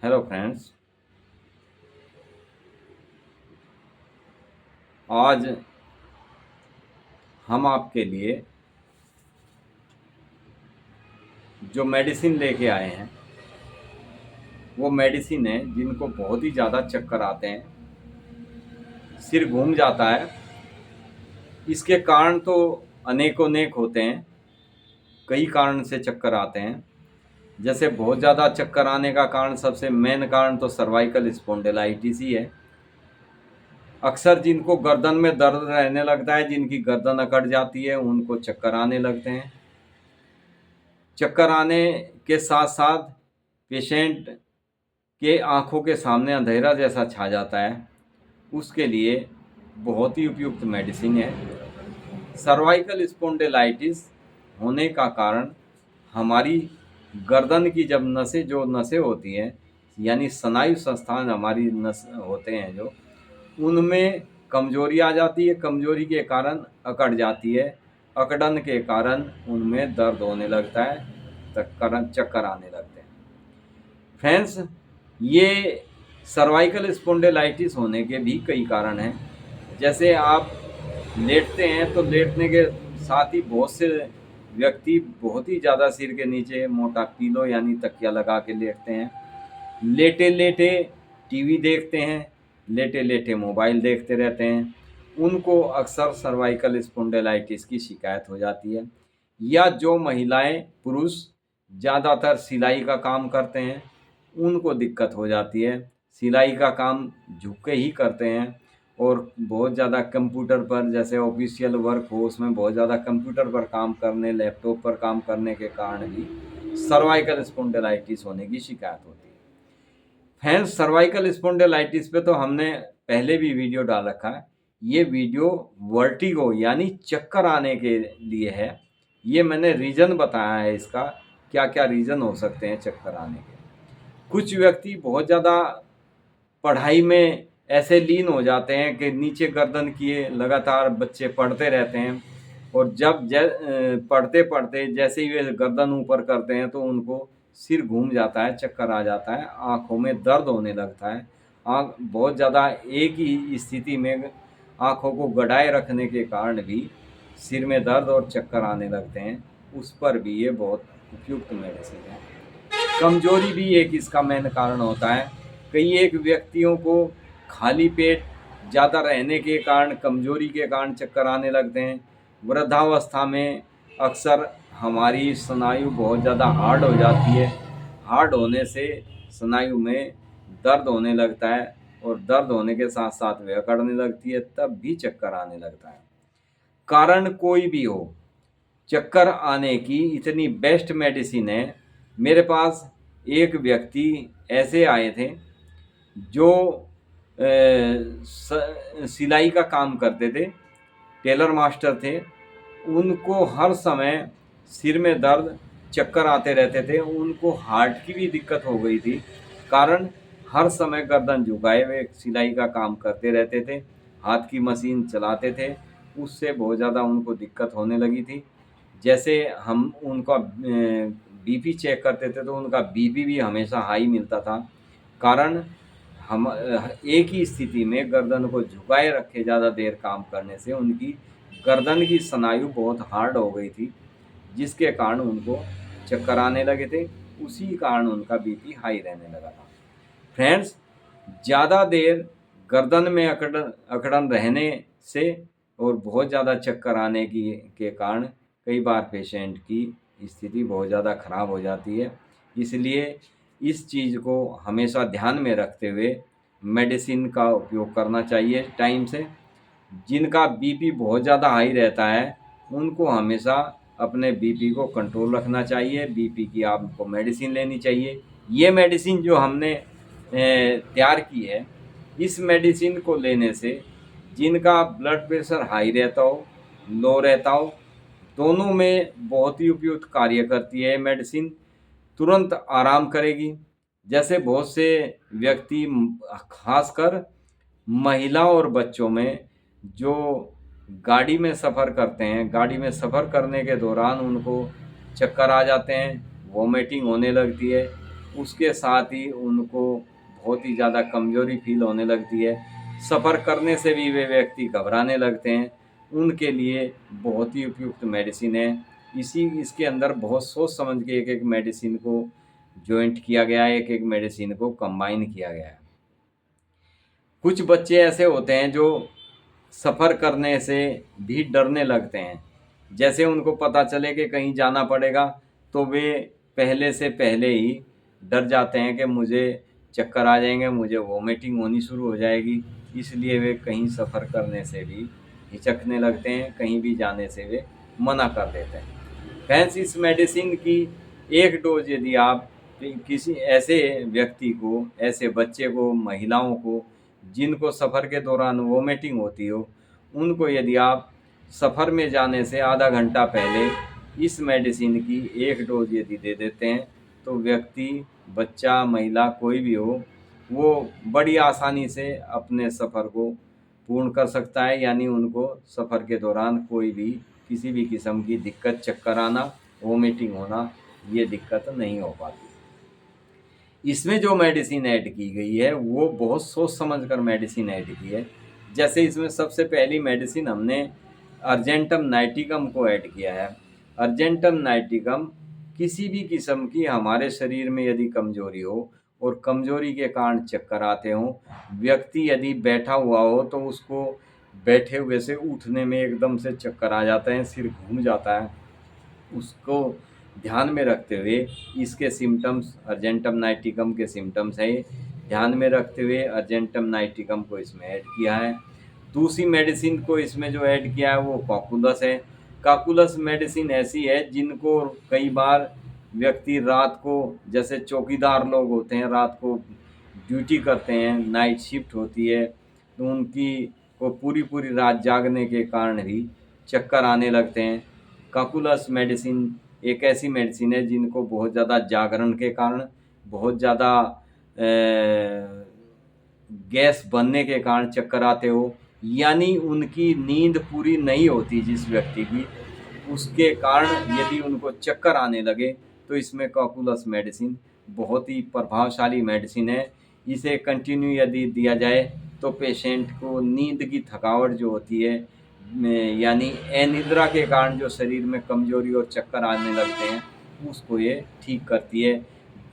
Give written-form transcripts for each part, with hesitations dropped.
Hello friends. आज हम आपके लिए जो मेडिसिन लेके आए हैं वो मेडिसिन है जिनको बहुत ही ज़्यादा चक्कर आते हैं, सिर घूम जाता है। इसके कारण तो अनेकों होते हैं, कई कारण से चक्कर आते हैं। जैसे बहुत ज़्यादा चक्कर आने का कारण, सबसे मेन कारण तो सर्वाइकल स्पॉन्डिलाइटिस ही है। अक्सर जिनको गर्दन में दर्द रहने लगता है, जिनकी गर्दन अकड़ जाती है, उनको चक्कर आने लगते हैं। चक्कर आने के साथ साथ पेशेंट के आँखों के सामने अंधेरा जैसा छा जाता है। उसके लिए बहुत ही उपयुक्त मेडिसिन है। सर्वाइकल स्पॉन्डिलाइटिस होने का कारण हमारी गर्दन की जब नसें होती हैं, यानी स्नायु संस्थान हमारी नस होते हैं जो, उनमें कमजोरी आ जाती है। कमजोरी के कारण अकड़ जाती है। अकड़न के कारण उनमें दर्द होने लगता है, चक्कर आने लगते हैं। फ्रेंड्स, ये सर्वाइकल स्पॉन्डिलाइटिस होने के भी कई कारण हैं। जैसे आप लेटते हैं तो लेटने के साथ ही बहुत से व्यक्ति बहुत ही ज़्यादा सिर के नीचे मोटा पीलो यानी तकिया लगा के लेटते हैं। लेटे लेटे टीवी देखते हैं, लेटे लेटे मोबाइल देखते रहते हैं। उनको अक्सर सर्वाइकल स्पॉन्डिलाइटिस की शिकायत हो जाती है। या जो महिलाएं पुरुष ज़्यादातर सिलाई का काम करते हैं, उनको दिक्कत हो जाती है। सिलाई का काम झुक के ही करते हैं और बहुत ज़्यादा कंप्यूटर पर, जैसे ऑफिशियल वर्क हो, उसमें बहुत ज़्यादा कंप्यूटर पर काम करने, लैपटॉप पर काम करने के कारण भी सर्वाइकल स्पॉन्डिलाइटिस होने की शिकायत होती है। फ्रेंड्स, सर्वाइकल स्पॉन्डिलाइटिस पे तो हमने पहले भी वीडियो डाल रखा है। ये वीडियो वर्टिगो यानी चक्कर आने के लिए है। ये मैंने रीज़न बताया है इसका, क्या क्या रीज़न हो सकते हैं चक्कर आने के। कुछ व्यक्ति बहुत ज़्यादा पढ़ाई में ऐसे लीन हो जाते हैं कि नीचे गर्दन किए लगातार बच्चे पढ़ते रहते हैं, और जब पढ़ते पढ़ते जैसे ही वे गर्दन ऊपर करते हैं तो उनको सिर घूम जाता है, चक्कर आ जाता है, आँखों में दर्द होने लगता है। आँख बहुत ज़्यादा एक ही स्थिति में आँखों को गड़ाए रखने के कारण भी सिर में दर्द और चक्कर आने लगते हैं। उस पर भी ये बहुत उपयुक्त मेडिसिन है। कमजोरी भी एक इसका मेन कारण होता है। कई एक व्यक्तियों को खाली पेट ज़्यादा रहने के कारण, कमजोरी के कारण चक्कर आने लगते हैं। वृद्धावस्था में अक्सर हमारी स्नायु बहुत ज़्यादा हार्ड हो जाती है। हार्ड होने से स्नायु में दर्द होने लगता है, और दर्द होने के साथ साथ वह अकड़ने लगती है, तब भी चक्कर आने लगता है। कारण कोई भी हो, चक्कर आने की इतनी बेस्ट मेडिसिन है। मेरे पास एक व्यक्ति ऐसे आए थे जो सिलाई का काम करते थे, टेलर मास्टर थे। उनको हर समय सिर में दर्द, चक्कर आते रहते थे। उनको हार्ट की भी दिक्कत हो गई थी, कारण हर समय गर्दन झुकाए हुए सिलाई का काम करते रहते थे, हाथ की मशीन चलाते थे। उससे बहुत ज़्यादा उनको दिक्कत होने लगी थी। जैसे हम उनका बीपी चेक करते थे तो उनका बीपी भी हमेशा हाई मिलता था। कारण हम एक ही स्थिति में गर्दन को झुकाए रखे ज़्यादा देर काम करने से उनकी गर्दन की स्नायु बहुत हार्ड हो गई थी, जिसके कारण उनको चक्कर आने लगे थे। उसी कारण उनका बीपी हाई रहने लगा था। फ्रेंड्स, ज़्यादा देर गर्दन में अकड़न रहने से और बहुत ज़्यादा चक्कर आने की के कारण कई बार पेशेंट की स्थिति बहुत ज़्यादा ख़राब हो जाती है। इसलिए इस चीज़ को हमेशा ध्यान में रखते हुए मेडिसिन का उपयोग करना चाहिए टाइम से। जिनका बीपी बहुत ज़्यादा हाई रहता है, उनको हमेशा अपने बीपी को कंट्रोल रखना चाहिए। बीपी की आपको मेडिसिन लेनी चाहिए। ये मेडिसिन जो हमने तैयार की है, इस मेडिसिन को लेने से जिनका ब्लड प्रेशर हाई रहता हो, लो रहता हो, दोनों में बहुत ही उपयुक्त कार्य करती है। मेडिसिन तुरंत आराम करेगी। जैसे बहुत से व्यक्ति, खासकर महिला और बच्चों में, जो गाड़ी में सफ़र करते हैं, गाड़ी में सफ़र करने के दौरान उनको चक्कर आ जाते हैं, वॉमिटिंग होने लगती है। उसके साथ ही उनको बहुत ही ज़्यादा कमज़ोरी फील होने लगती है। सफ़र करने से भी वे व्यक्ति घबराने लगते हैं। उनके लिए बहुत ही उपयुक्त मेडिसिन है। इसके अंदर बहुत सोच समझ के एक-एक मेडिसिन को जॉइंट किया गया है, एक-एक मेडिसिन को कंबाइन किया गया है। कुछ बच्चे ऐसे होते हैं जो सफ़र करने से भी डरने लगते हैं। जैसे उनको पता चले कि कहीं जाना पड़ेगा, तो वे पहले से पहले ही डर जाते हैं कि मुझे चक्कर आ जाएँगे, मुझे वॉमिटिंग होनी शुरू हो जाएगी। इसलिए वे कहीं सफ़र करने से भी हिचकने लगते हैं, कहीं भी जाने से वे मना कर देते हैं। फ्रेंड्स, इस मेडिसिन की एक डोज़ यदि आप किसी ऐसे व्यक्ति को, ऐसे बच्चे को, महिलाओं को जिनको सफ़र के दौरान वॉमिटिंग होती हो, उनको यदि आप सफ़र में जाने से आधा घंटा पहले इस मेडिसिन की एक डोज़ यदि दे देते हैं, तो व्यक्ति, बच्चा, महिला कोई भी हो, वो बड़ी आसानी से अपने सफ़र को पूर्ण कर सकता है। यानी उनको सफ़र के दौरान कोई भी किसी भी किस्म की दिक्कत, चक्कर आना, वॉमिटिंग होना, ये दिक्कत नहीं हो पाती। इसमें जो मेडिसिन ऐड की गई है वो बहुत सोच समझ कर मेडिसिन ऐड की है। जैसे इसमें सबसे पहली मेडिसिन हमने अर्जेंटम नाइटिकम को ऐड किया है। अर्जेंटम नाइटिकम किसी भी किस्म की हमारे शरीर में यदि कमजोरी हो और कमजोरी के कारण चक्कर आते हों, व्यक्ति यदि बैठा हुआ हो तो उसको बैठे हुए से उठने में एकदम से चक्कर आ जाते हैं, सिर घूम जाता है, उसको ध्यान में रखते हुए इसके सिम्टम्स, अर्जेंटम नाइटिकम के सिम्टम्स है, ध्यान में रखते हुए अर्जेंटम नाइटिकम को इसमें ऐड किया है। दूसरी मेडिसिन को इसमें जो ऐड किया है वो कॉकुलस है। कॉकुलस मेडिसिन ऐसी है जिनको कई बार व्यक्ति रात को, जैसे चौकीदार लोग होते हैं, रात को ड्यूटी करते हैं, नाइट शिफ्ट होती है, तो उनकी को पूरी पूरी रात जागने के कारण भी चक्कर आने लगते हैं। कॉकुलस मेडिसिन एक ऐसी मेडिसिन है जिनको बहुत ज़्यादा जागरण के कारण, बहुत ज़्यादा गैस बनने के कारण चक्कर आते हो, यानी उनकी नींद पूरी नहीं होती जिस व्यक्ति की, उसके कारण यदि उनको चक्कर आने लगे तो इसमें कॉकुलस मेडिसिन बहुत ही प्रभावशाली मेडिसिन है। इसे कंटिन्यू यदि दिया जाए तो पेशेंट को नींद की थकावट जो होती है, यानी अनिद्रा के कारण जो शरीर में कमजोरी और चक्कर आने लगते हैं, उसको ये ठीक करती है।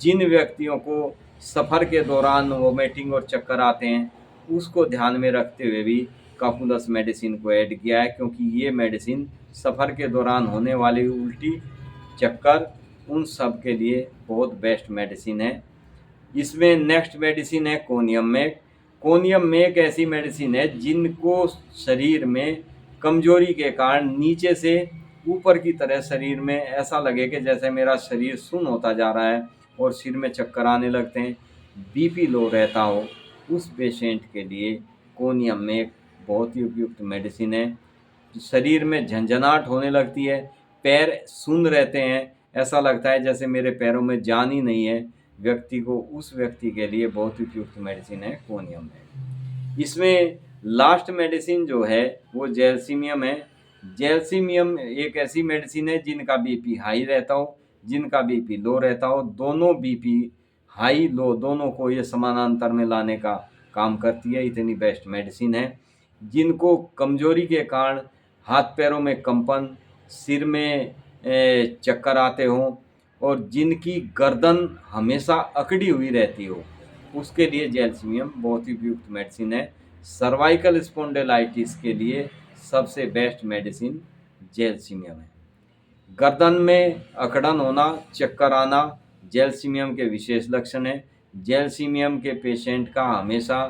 जिन व्यक्तियों को सफ़र के दौरान वोमिटिंग और चक्कर आते हैं, उसको ध्यान में रखते हुए भी कॉकुलस मेडिसिन को ऐड किया है, क्योंकि ये मेडिसिन सफ़र के दौरान होने वाली उल्टी, चक्कर, उन सब के लिए बहुत बेस्ट मेडिसिन है। इसमें नेक्स्ट मेडिसिन है कोनियम मेक। कोनियम मेक ऐसी मेडिसिन है जिनको शरीर में कमजोरी के कारण नीचे से ऊपर की तरह शरीर में ऐसा लगे कि जैसे मेरा शरीर सुन्न होता जा रहा है और सिर में चक्कर आने लगते हैं, बीपी लो रहता हो, उस पेशेंट के लिए कोनियम मेक बहुत ही उपयुक्त मेडिसिन है। शरीर में झंझनाहट होने लगती है, पैर सुन्न रहते हैं, ऐसा लगता है जैसे मेरे पैरों में जान ही नहीं है व्यक्ति को, उस व्यक्ति के लिए बहुत उपयुक्त मेडिसिन है कोनियम मेक। इसमें लास्ट मेडिसिन जो है वो जैल्सीमियम है। जैल्सीमियम एक ऐसी मेडिसिन है जिनका बीपी हाई रहता हो, जिनका बीपी लो रहता हो, दोनों बीपी हाई लो दोनों को ये समानांतर में लाने का काम करती है, इतनी बेस्ट मेडिसिन है। जिनको कमजोरी के कारण हाथ पैरों में कंपन, सिर में चक्कर आते हों और जिनकी गर्दन हमेशा अकड़ी हुई रहती हो, उसके लिए जैल्सीमियम बहुत ही उपयुक्त मेडिसिन है। सर्वाइकल स्पॉन्डिलाइटिस के लिए सबसे बेस्ट मेडिसिन जैल्सीमियम है। गर्दन में अकड़न होना, चक्कर आना जैल्सीमियम के विशेष लक्षण है। जैल्सीमियम के पेशेंट का हमेशा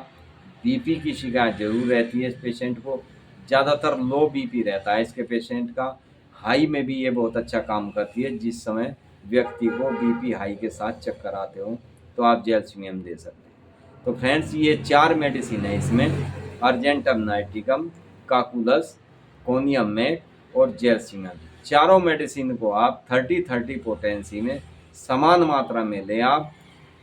बीपी की शिकायत जरूर रहती है। इस पेशेंट को ज़्यादातर लो बीपी रहता है इसके पेशेंट का, हाई में भी ये बहुत अच्छा काम करती है। जिस समय व्यक्ति को बीपी हाई के साथ चक्कर आते हो तो आप जैल्सीमियम दे सकते हैं। तो फ्रेंड्स, ये 4 मेडिसिन है इसमें, अर्जेंटम नाइटिकम, कॉकुलस, कोनियम मेक और जैल्सीमियम। चारों मेडिसिन को आप 30-30 पोटेंसी में समान मात्रा में लें। आप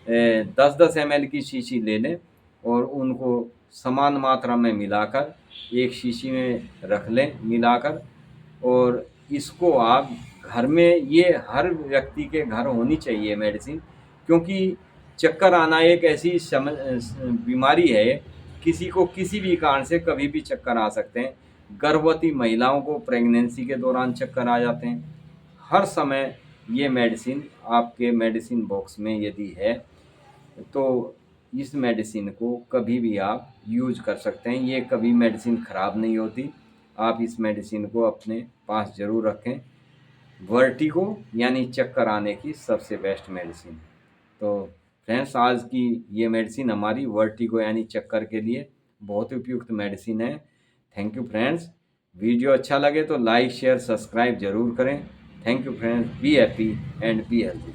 10-10 ml की शीशी ले लें और उनको समान मात्रा में मिलाकर एक शीशी में रख लें मिलाकर, और इसको आप घर में, ये हर व्यक्ति के घर होनी चाहिए मेडिसिन, क्योंकि चक्कर आना एक ऐसी बीमारी है, किसी को किसी भी कारण से कभी भी चक्कर आ सकते हैं। गर्भवती महिलाओं को प्रेगनेंसी के दौरान चक्कर आ जाते हैं। हर समय ये मेडिसिन आपके मेडिसिन बॉक्स में यदि है तो इस मेडिसिन को कभी भी आप यूज कर सकते हैं। ये कभी मेडिसिन ख़राब नहीं होती। आप इस मेडिसिन को अपने पास ज़रूर रखें। वर्टिगो यानी चक्कर आने की सबसे बेस्ट मेडिसिन। तो फ्रेंड्स, आज की ये मेडिसिन हमारी वर्टिगो यानी चक्कर के लिए बहुत उपयुक्त मेडिसिन है। Thank you friends. वीडियो अच्छा लगे तो लाइक शेयर सब्सक्राइब ज़रूर करें। Thank you friends. Be happy and be healthy.